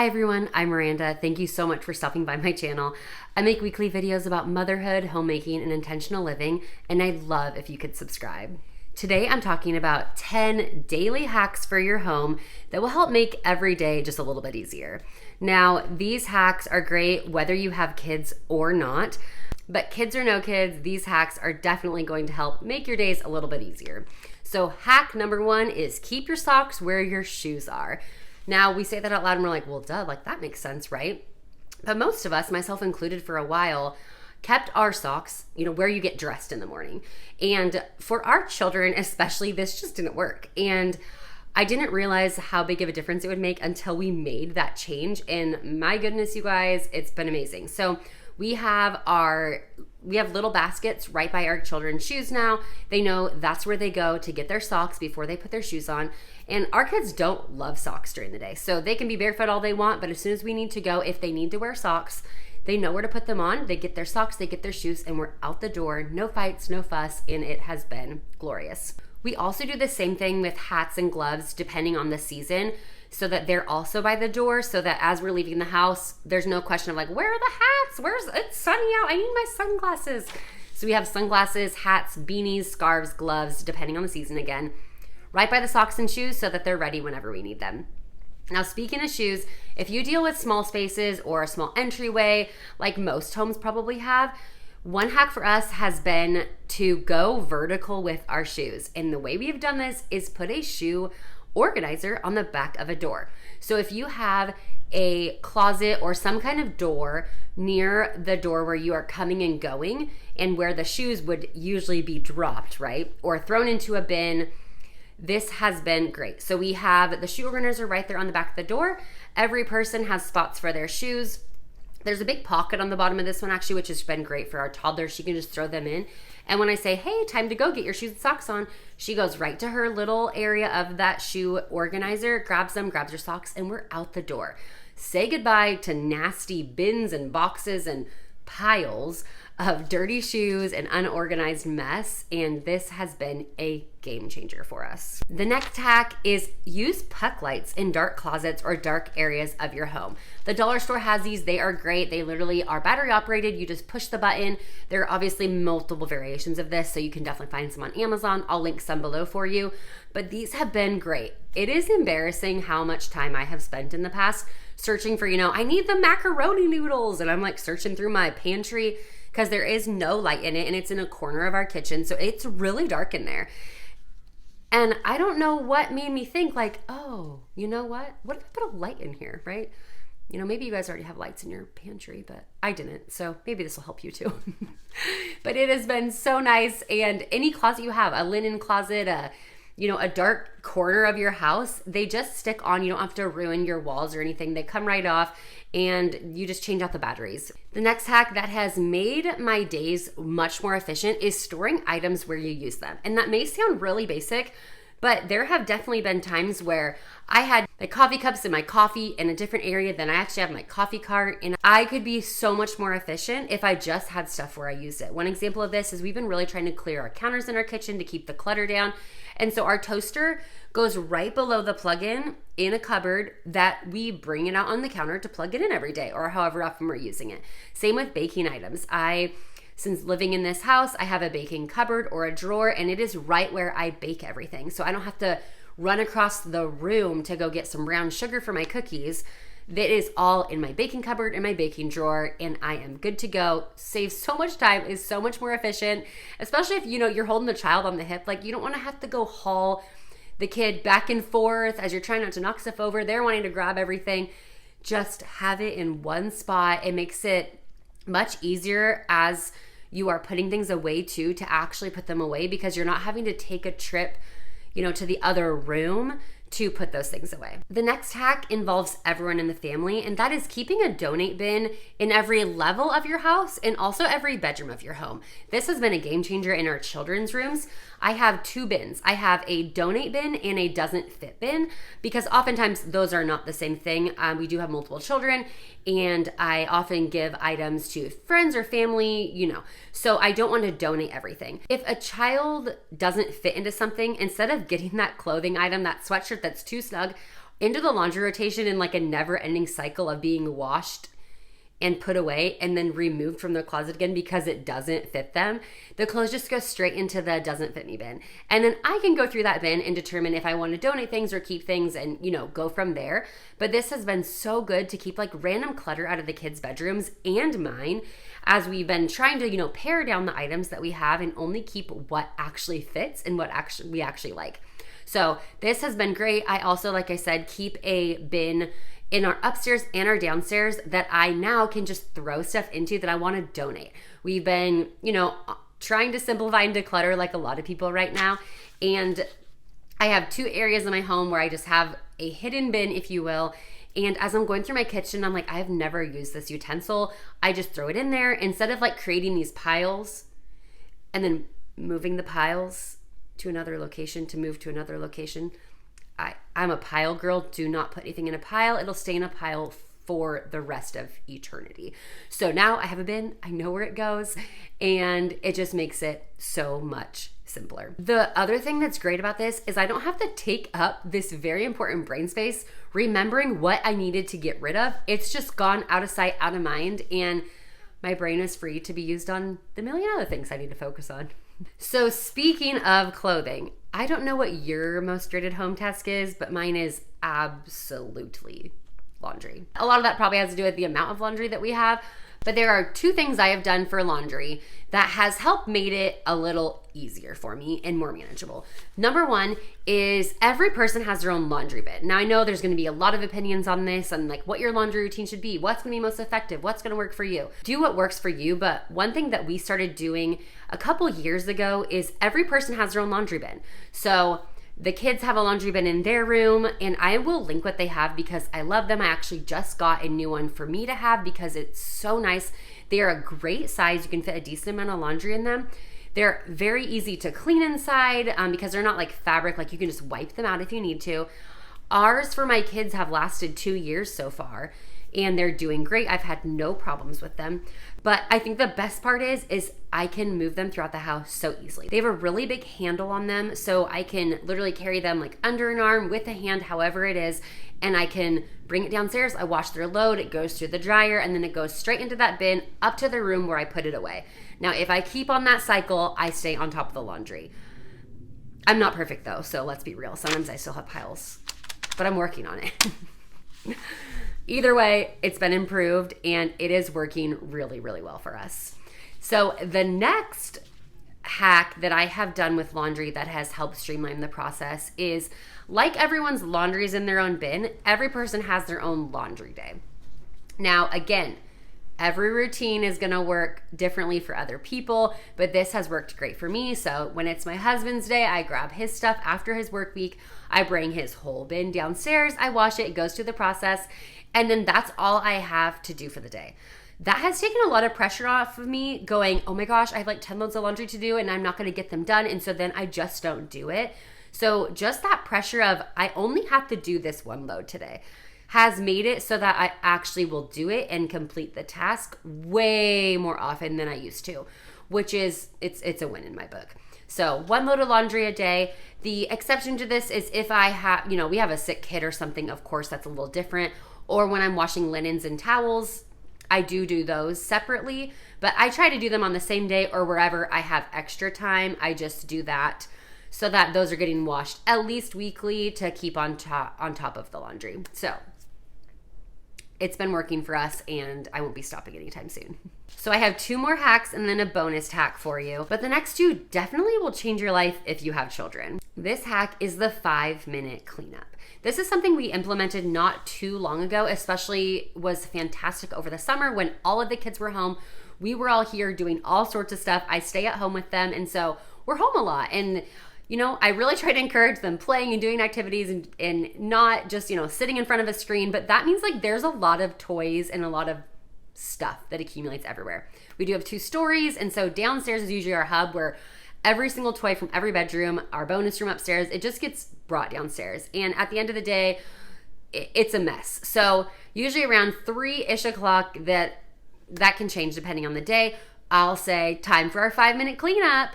Hi everyone, I'm Miranda. Thank you so much for stopping by my channel. I make weekly videos about motherhood, homemaking, and intentional living, and I'd love if you could subscribe. Today I'm talking about 10 daily hacks for your home that will help make every day just a little bit easier. Now, these hacks are great whether you have kids or not, but kids or no kids, these hacks are definitely going to help make your days a little bit easier. So hack number 1 is keep your socks where your shoes are. Now, we say that out loud and we're like, well, duh, like that makes sense, right? But most of us, myself included for a while, kept our socks, where you get dressed in the morning. And for our children, especially, this just didn't work. And I didn't realize how big of a difference it would make until we made that change. And my goodness, you guys, it's been amazing. So we have little baskets right by our children's shoes now. They know that's where they go to get their socks before they put their shoes on. And our kids don't love socks during the day. So they can be barefoot all they want, but as soon as we need to go, if they need to wear socks, they know where to put them on. They get their socks, they get their shoes, and we're out the door. No fights, no fuss, and it has been glorious. We also do the same thing with hats and gloves depending on the season, so that they're also by the door, so that as we're leaving the house, there's no question of like, where are the hats? It's sunny out, I need my sunglasses. So we have sunglasses, hats, beanies, scarves, gloves, depending on the season again, right by the socks and shoes so that they're ready whenever we need them. Now, speaking of shoes, if you deal with small spaces or a small entryway, like most homes probably have, one hack for us has been to go vertical with our shoes. And the way we've done this is put a shoe organizer on the back of a door. So if you have a closet or some kind of door near the door where you are coming and going and where the shoes would usually be dropped, right? Or thrown into a bin, this has been great. So we have the shoe organizer right there on the back of the door. Every person has spots for their shoes. There's a big pocket on the bottom of this one actually, which has been great for our toddler. She can just throw them in. And when I say, hey, time to go get your shoes and socks on, she goes right to her little area of that shoe organizer, grabs them, grabs her socks, and we're out the door. Say goodbye to nasty bins and boxes and piles of dirty shoes and unorganized mess, and this has been a game changer for us. The next hack is use puck lights in dark closets or dark areas of your home. The dollar store has these. They are great. They literally are battery operated. You just push the button. There are obviously multiple variations of this, so you can definitely find some on Amazon. I'll link some below for you, but these have been great. It is embarrassing how much time I have spent in the past searching for, I need the macaroni noodles, and I'm like searching through my pantry because there is no light in it, and it's in a corner of our kitchen, so it's really dark in there. And I don't know what made me think like, oh, you know what? What if I put a light in here, right? Maybe you guys already have lights in your pantry, but I didn't, so maybe this will help you too. But it has been so nice, and any closet you have, a linen closet, a dark corner of your house, they just stick on. You don't have to ruin your walls or anything. They come right off and you just change out the batteries. The next hack that has made my days much more efficient is storing items where you use them. And that may sound really basic, but there have definitely been times where I had my coffee cups and my coffee in a different area than I actually have my coffee cart. And I could be so much more efficient if I just had stuff where I used it. One example of this is we've been really trying to clear our counters in our kitchen to keep the clutter down. And so our toaster goes right below the plug-in in a cupboard that we bring it out on the counter to plug it in every day or however often we're using it. Same with baking items. Since living in this house, I have a baking cupboard or a drawer, and it is right where I bake everything. So I don't have to run across the room to go get some brown sugar for my cookies. That is all in my baking cupboard and my baking drawer, and I am good to go. Saves so much time, is so much more efficient, especially if you're holding the child on the hip. Like, you don't want to have to go haul the kid back and forth as you're trying not to knock stuff over. They're wanting to grab everything. Just have it in one spot. It makes it much easier as you are putting things away too, to actually put them away, because you're not having to take a trip to the other room to put those things away. The next hack involves everyone in the family, and that is keeping a donate bin in every level of your house and also every bedroom of your home. This has been a game changer in our children's rooms. I have 2 bins. I have a donate bin and a doesn't fit bin, because oftentimes those are not the same thing. We do have multiple children, and I often give items to friends or family, so I don't want to donate everything. If a child doesn't fit into something, instead of getting that clothing item, that sweatshirt that's too snug, into the laundry rotation in like a never ending cycle of being washed and put away and then removed from the closet again because it doesn't fit them. The clothes just go straight into the doesn't fit me bin. And then I can go through that bin and determine if I want to donate things or keep things and, go from there. But this has been so good to keep like random clutter out of the kids' bedrooms and mine as we've been trying to, pare down the items that we have and only keep what actually fits and what we actually like. So this has been great. I also, like I said, keep a bin in our upstairs and our downstairs that I now can just throw stuff into that I want to donate. We've been, trying to simplify and declutter like a lot of people right now. And I have 2 areas in my home where I just have a hidden bin, if you will. And as I'm going through my kitchen, I'm like, I have never used this utensil. I just throw it in there instead of like creating these piles and then moving the piles to another location to move to another location. I'm a pile girl. Do not put anything in a pile. It'll stay in a pile for the rest of eternity. So now I have a bin. I know where it goes, and it just makes it so much simpler. The other thing that's great about this is I don't have to take up this very important brain space remembering what I needed to get rid of. It's just gone out of sight, out of mind, and my brain is free to be used on the million other things I need to focus on. So speaking of clothing, I don't know what your most dreaded home task is, but mine is absolutely laundry. A lot of that probably has to do with the amount of laundry that we have, but there are 2 things I have done for laundry that has helped made it a little easier for me and more manageable. Number 1 is every person has their own laundry bin. Now I know there's going to be a lot of opinions on this and like what your laundry routine should be, what's going to be most effective, what's going to work for you. Do what works for you, but one thing that we started doing a couple years ago is every person has their own laundry bin. So the kids have a laundry bin in their room, and I will link what they have because I love them. I actually just got a new one for me to have because it's so nice. They are a great size. You can fit a decent amount of laundry in them. They're very easy to clean inside because they're not like fabric. Like you can just wipe them out if you need to. Ours for my kids have lasted 2 years so far, and they're doing great. I've had no problems with them. But I think the best part is I can move them throughout the house so easily. They have a really big handle on them, so I can literally carry them like under an arm with a hand, however it is, and I can bring it downstairs. I wash their load, it goes through the dryer, and then it goes straight into that bin up to the room where I put it away. Now, if I keep on that cycle, I stay on top of the laundry. I'm not perfect though, so let's be real. Sometimes I still have piles, but I'm working on it. Either way, it's been improved and it is working really, really well for us. So the next hack that I have done with laundry that has helped streamline the process is, like everyone's laundry is in their own bin, every person has their own laundry day. Now, again, every routine is going to work differently for other people, but this has worked great for me. So when it's my husband's day, I grab his stuff after his work week. I bring his whole bin downstairs. I wash it. It goes through the process. And then that's all I have to do for the day. That has taken a lot of pressure off of me going, oh my gosh, I have like 10 loads of laundry to do and I'm not going to get them done. And so then I just don't do it. So just that pressure of I only have to do this 1 load today has made it so that I actually will do it and complete the task way more often than I used to, which is, it's a win in my book. So 1 load of laundry a day. The exception to this is if I have, we have a sick kid or something, of course, that's a little different. Or when I'm washing linens and towels, I do those separately, but I try to do them on the same day or wherever I have extra time. I just do that so that those are getting washed at least weekly to keep on top of the laundry. So it's been working for us and I won't be stopping anytime soon. So I have 2 more hacks and then a bonus hack for you, but the next 2 definitely will change your life if you have children. This hack is the 5-minute cleanup. This is something we implemented not too long ago, especially was fantastic over the summer when all of the kids were home. We were all here doing all sorts of stuff. I stay at home with them, and so we're home a lot. And I really try to encourage them playing and doing activities and not just, sitting in front of a screen. But that means like there's a lot of toys and a lot of stuff that accumulates everywhere. We do have 2 stories. And so downstairs is usually our hub where every single toy from every bedroom, our bonus room upstairs, it just gets brought downstairs. And at the end of the day, it's a mess. So usually around 3-ish o'clock, that can change depending on the day, I'll say time for our 5-minute cleanup.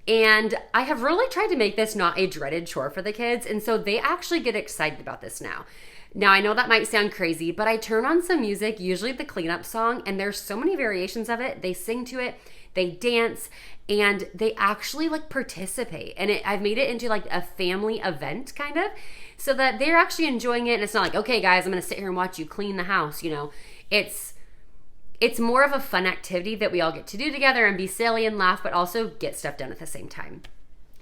And I have really tried to make this not a dreaded chore for the kids. And so they actually get excited about this now. Now, I know that might sound crazy, but I turn on some music, usually the cleanup song, and there's so many variations of it. They sing to it, they dance, and they actually like participate. And I've made it into like a family event kind of, so that they're actually enjoying it. And it's not like, okay, guys, I'm going to sit here and watch you clean the house. You know, it's more of a fun activity that we all get to do together and be silly and laugh, but also get stuff done at the same time.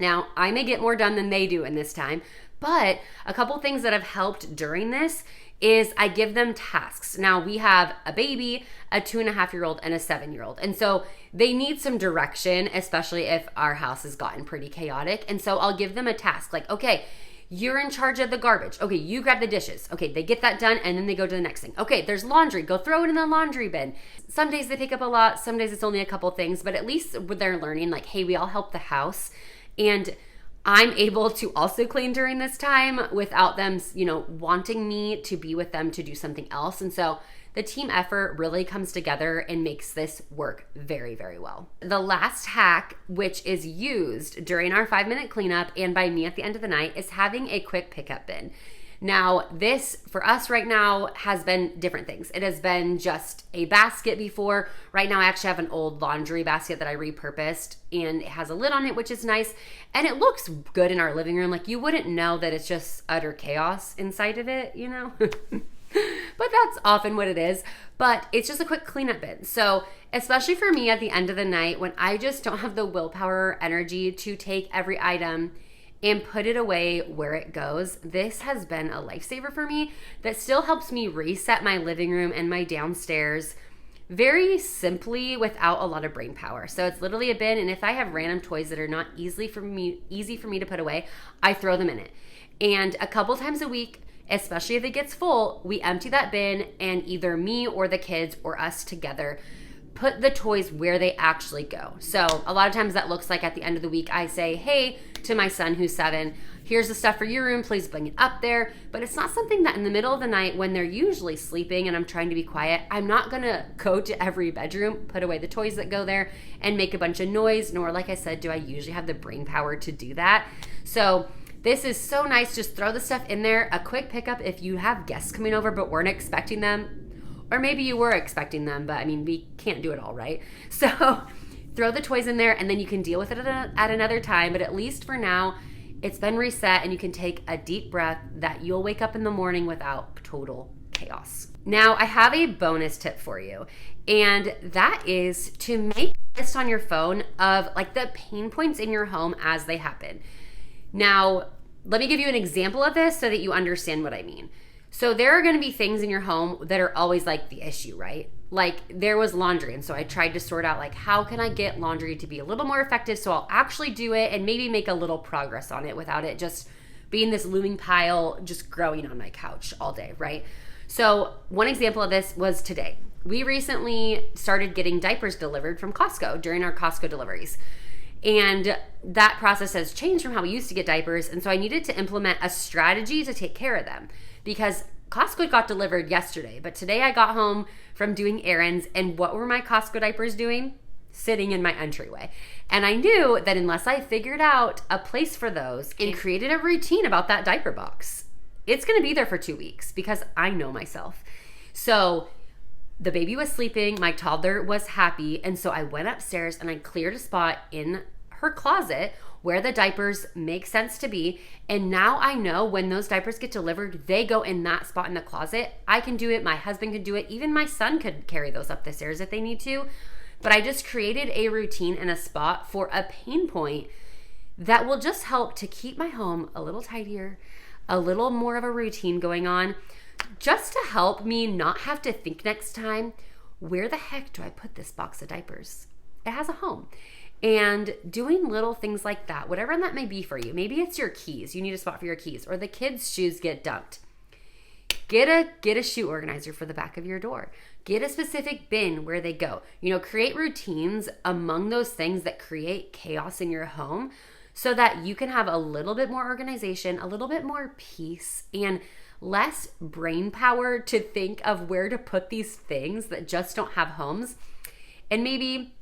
Now, I may get more done than they do in this time, but a couple things that have helped during this is I give them tasks. Now, we have a baby, a 2.5-year-old, and a 7-year-old. And so they need some direction, especially if our house has gotten pretty chaotic. And so I'll give them a task like, okay, you're in charge of the garbage. Okay, you grab the dishes. Okay, they get that done, and then they go to the next thing. Okay, there's laundry. Go throw it in the laundry bin. Some days they pick up a lot. Some days it's only a couple things, but at least they're learning like, hey, we all help the house. And I'm able to also clean during this time without them, you know, wanting me to be with them to do something else. And so the team effort really comes together and makes this work very, very well. The last hack, which is used during our 5-minute cleanup and by me at the end of the night, is having a quick pickup bin. Now, this for us right now has been different things. It has been just a basket before. Right now, I actually have an old laundry basket that I repurposed, and it has a lid on it, which is nice. And it looks good in our living room. Like, you wouldn't know that it's just utter chaos inside of it, you know? But that's often what it is. But it's just a quick cleanup bin. So especially for me at the end of the night, when I just don't have the willpower or energy to take every item and put it away where it goes, this has been a lifesaver for me that still helps me reset my living room and my downstairs very simply without a lot of brain power. So it's literally a bin, and if I have random toys that are not easy for me to put away, I throw them in it. And a couple times a week, especially if it gets full, we empty that bin, and either me or the kids or us together put the toys where they actually go. So a lot of times that looks like at the end of the week, I say, hey, to my son who's 7, here's the stuff for your room, please bring it up there. But it's not something that in the middle of the night when they're usually sleeping and I'm trying to be quiet, I'm not gonna go to every bedroom, put away the toys that go there and make a bunch of noise, nor, like I said, do I usually have the brain power to do that. So this is so nice. Just throw the stuff in there, a quick pickup if you have guests coming over but weren't expecting them. Or maybe you were expecting them, but I mean, we can't do it all, right? So throw the toys in there and then you can deal with it at another time. But at least for now, it's been reset and you can take a deep breath that you'll wake up in the morning without total chaos. Now, I have a bonus tip for you, and that is to make a list on your phone of like the pain points in your home as they happen. Now, let me give you an example of this so that you understand what I mean. So there are going to be things in your home that are always like the issue, right? Like there was laundry, and so I tried to sort out like how can I get laundry to be a little more effective so I'll actually do it and maybe make a little progress on it without it just being this looming pile just growing on my couch all day, right? So one example of this was today. We recently started getting diapers delivered from Costco during our Costco deliveries. And that process has changed from how we used to get diapers, and so I needed to implement a strategy to take care of them. Because Costco got delivered yesterday, but today I got home from doing errands, and what were my Costco diapers doing? Sitting in my entryway. And I knew that unless I figured out a place for those and created a routine about that diaper box, it's gonna be there for 2 weeks because I know myself. So the baby was sleeping, my toddler was happy, and so I went upstairs and I cleared a spot in her closet where the diapers make sense to be. And now I know when those diapers get delivered, they go in that spot in the closet. I can do it. My husband could do it. Even my son could carry those up the stairs if they need to. But I just created a routine and a spot for a pain point that will just help to keep my home a little tidier, a little more of a routine going on, just to help me not have to think next time, where the heck do I put this box of diapers? It has a home. And doing little things like that, whatever that may be for you. Maybe it's your keys. You need a spot for your keys, or the kids' shoes get dumped. Get a shoe organizer for the back of your door. Get a specific bin where they go. You know, create routines among those things that create chaos in your home so that you can have a little bit more organization, a little bit more peace, and less brain power to think of where to put these things that just don't have homes. And maybe,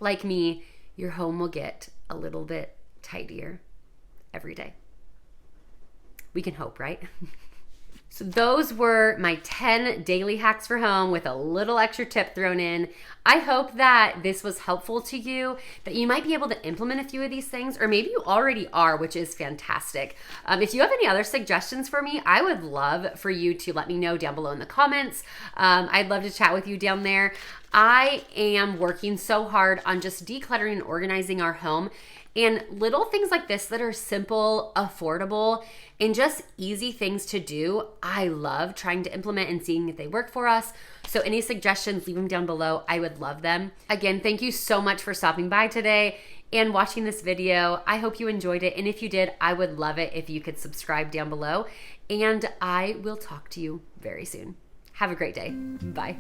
like me, your home will get a little bit tidier every day. We can hope, right? So those were my 10 daily hacks for home with a little extra tip thrown in. I hope that this was helpful to you, that you might be able to implement a few of these things, or maybe you already are, which is fantastic. If you have any other suggestions for me, I would love for you to let me know down below in the comments. I'd love to chat with you down there. I am working so hard on just decluttering and organizing our home, and little things like this that are simple, affordable, and just easy things to do, I love trying to implement and seeing if they work for us. So any suggestions, leave them down below. I would love them. Again, thank you so much for stopping by today and watching this video. I hope you enjoyed it. And if you did, I would love it if you could subscribe down below. And I will talk to you very soon. Have a great day. Bye.